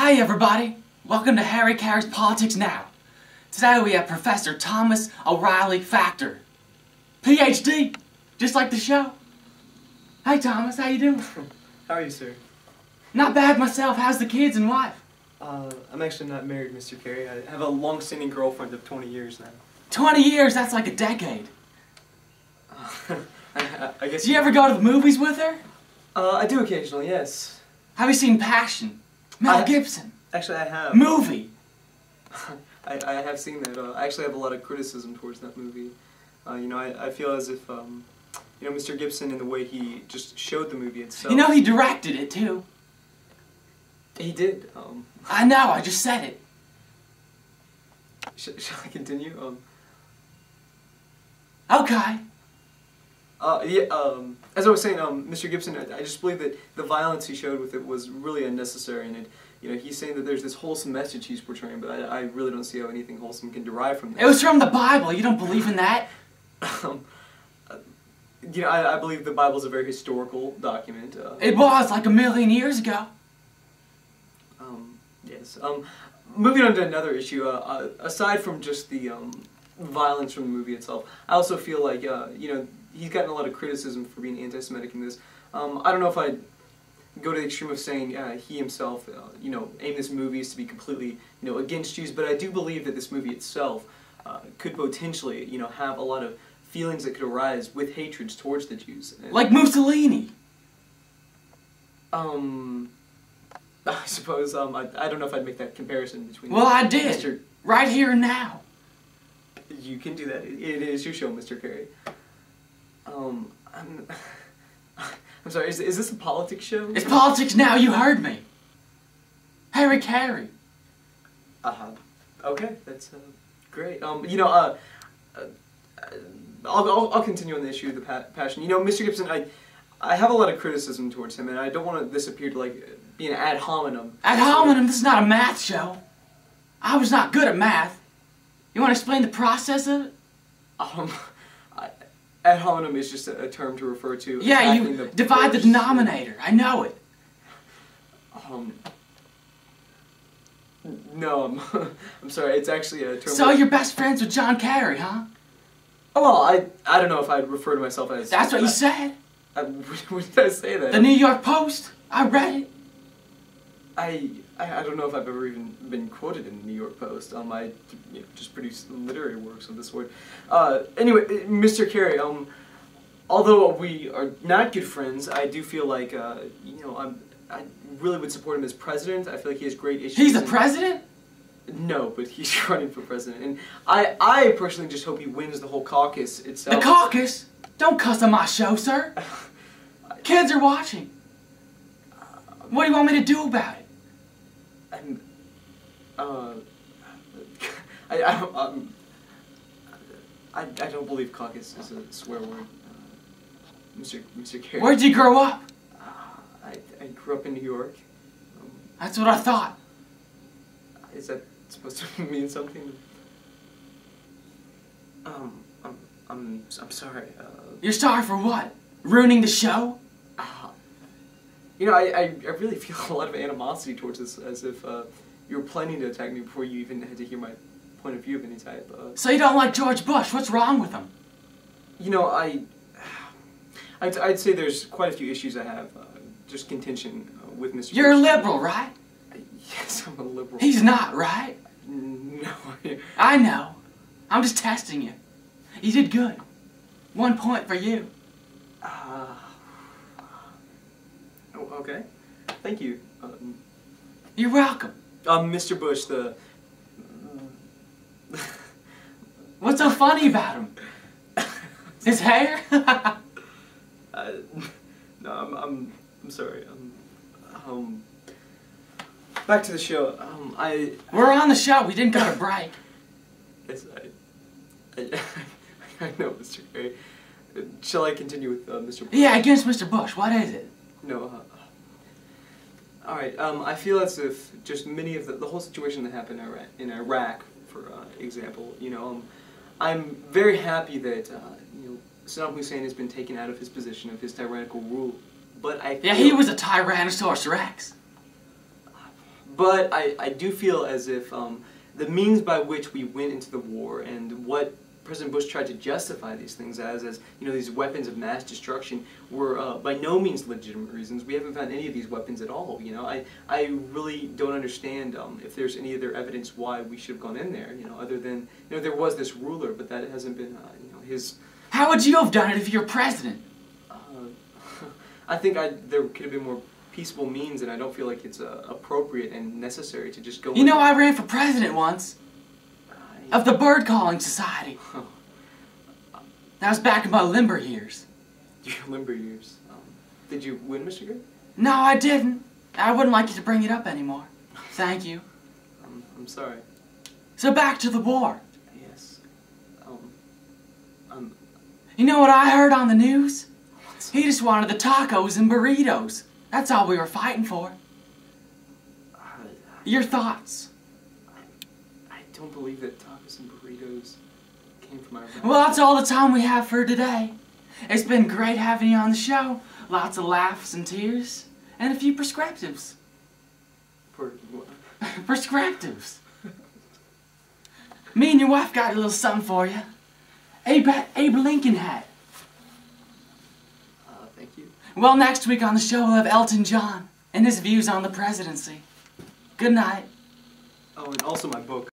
Hi everybody, welcome to Caray's Politics Now. Today we have Professor Thomas O'Reilly Factor, PhD, just like the show. Hey Thomas, how you doing? How are you, sir? Not bad myself. How's the kids and wife? I'm actually not married, Mr. Caray. I have a long-standing girlfriend of 20 years now. 20 years? That's like a decade. I guess. Do you ever go to the movies with her? I do occasionally, yes. Have you seen Passion? Mel Gibson. Actually, I have. Movie. I have seen that. I actually have a lot of criticism towards that movie. I feel as if, Mr. Gibson, in the way he just showed the movie itself. You know, he directed it too. He did. I know, I just said it. Shall I continue? Okay. As I was saying, Mr. Gibson, I just believe that the violence he showed with it was really unnecessary, and he's saying that there's this wholesome message he's portraying, but I really don't see how anything wholesome can derive from that. It was from the Bible. You don't believe in that? I believe the Bible's a very historical document. It was, like 1,000,000 years ago. Yes. Moving on to another issue, aside from just the violence from the movie itself, I also feel like, he's gotten a lot of criticism for being anti-Semitic in this. I don't know if I'd go to the extreme of saying he himself, aimed this movie to be completely, against Jews, but I do believe that this movie itself could potentially, have a lot of feelings that could arise with hatreds towards the Jews. And, like Mussolini. I suppose, I don't know if I'd make that comparison between... Well, I did. Right here and now. You can do that. It is your show, Mr. Caray. I'm sorry, is this a politics show? It's Politics Now, you heard me. Caray. Okay, that's, great. I'll continue on the issue of the passion. Mr. Gibson, I have a lot of criticism towards him, and I don't want this appear to, like, be an ad hominem. Ad hominem? This is not a math show. I was not good at math. You want to explain the process of it? Ad hominem is just a term to refer to... Yeah, you divide the denominator. I know it. No, I'm sorry, it's actually a term... So you're best friends with John Caray, huh? Oh, well, I don't know if I'd refer to myself as... That's what you said. When did I say that? The New York Post. I read it. I don't know if I've ever even been quoted in the New York Post. I just produce literary works of this sort. Anyway, Mr. Caray, although we are not good friends, I do feel like, I really would support him as president. I feel like he has great issues. He's the president? No, but he's running for president. And I personally just hope he wins the whole caucus itself. The caucus? Don't cuss on my show, sir. Kids are watching. What do you want me to do about it? I don't believe caucus is a swear word, Mr. Caray. Where'd you grow up? I grew up in New York. That's what I thought. Is that supposed to mean something? I'm sorry. You're sorry for what? Ruining the show? I really feel a lot of animosity towards this, as if you were planning to attack me before you even had to hear my point of view of any type. So you don't like George Bush? What's wrong with him? I'd say there's quite a few issues I have, just contention with Mr. You're Bush. a liberal, right? Yes, I'm a liberal. He's not, right? No. I know. I'm just testing you. You did good. 1 point for you. Okay. Thank you. You're welcome. Mr. Bush, What's so funny about him? His hair? No, I'm sorry. Back to the show. We're on the show. We didn't go to break. Yes, I know, Mr. Caray. Shall I continue with Mr. Bush? Yeah, against Mr. Bush. What is it? No, alright, I feel as if just many of the whole situation that happened in Iraq, for example, I'm very happy that, Saddam Hussein has been taken out of his position of his tyrannical rule, but I feel... Yeah, he was a Tyrannosaurus Rex. But I do feel as if the means by which we went into the war and what President Bush tried to justify these things as you know, these weapons of mass destruction were by no means legitimate reasons. We haven't found any of these weapons at all. You know, I really don't understand if there's any other evidence why we should have gone in there. You know, other than, you know, there was this ruler, but that hasn't been you know, his. How would you have done it if you're president? I think there could have been more peaceful means, and I don't feel like it's appropriate and necessary to just go. You know, I ran for president once. Of the Bird Calling Society. That was back in my limber years. Your limber years. Did you win, Mr. Gray? No, I didn't. I wouldn't like you to bring it up anymore. Thank you. I'm sorry. So back to the war. Yes. You know what I heard on the news? He just wanted the tacos and burritos. That's all we were fighting for. Your thoughts? I don't believe that tacos and burritos came from our back. Well, that's all the time we have for today. It's been great having you on the show. Lots of laughs and tears. And a few prescriptives. For what? Prescriptives. Me and your wife got a little something for you. Abe Lincoln hat. Thank you. Well, next week on the show we'll have Elton John and his views on the presidency. Good night. Oh, and also my book.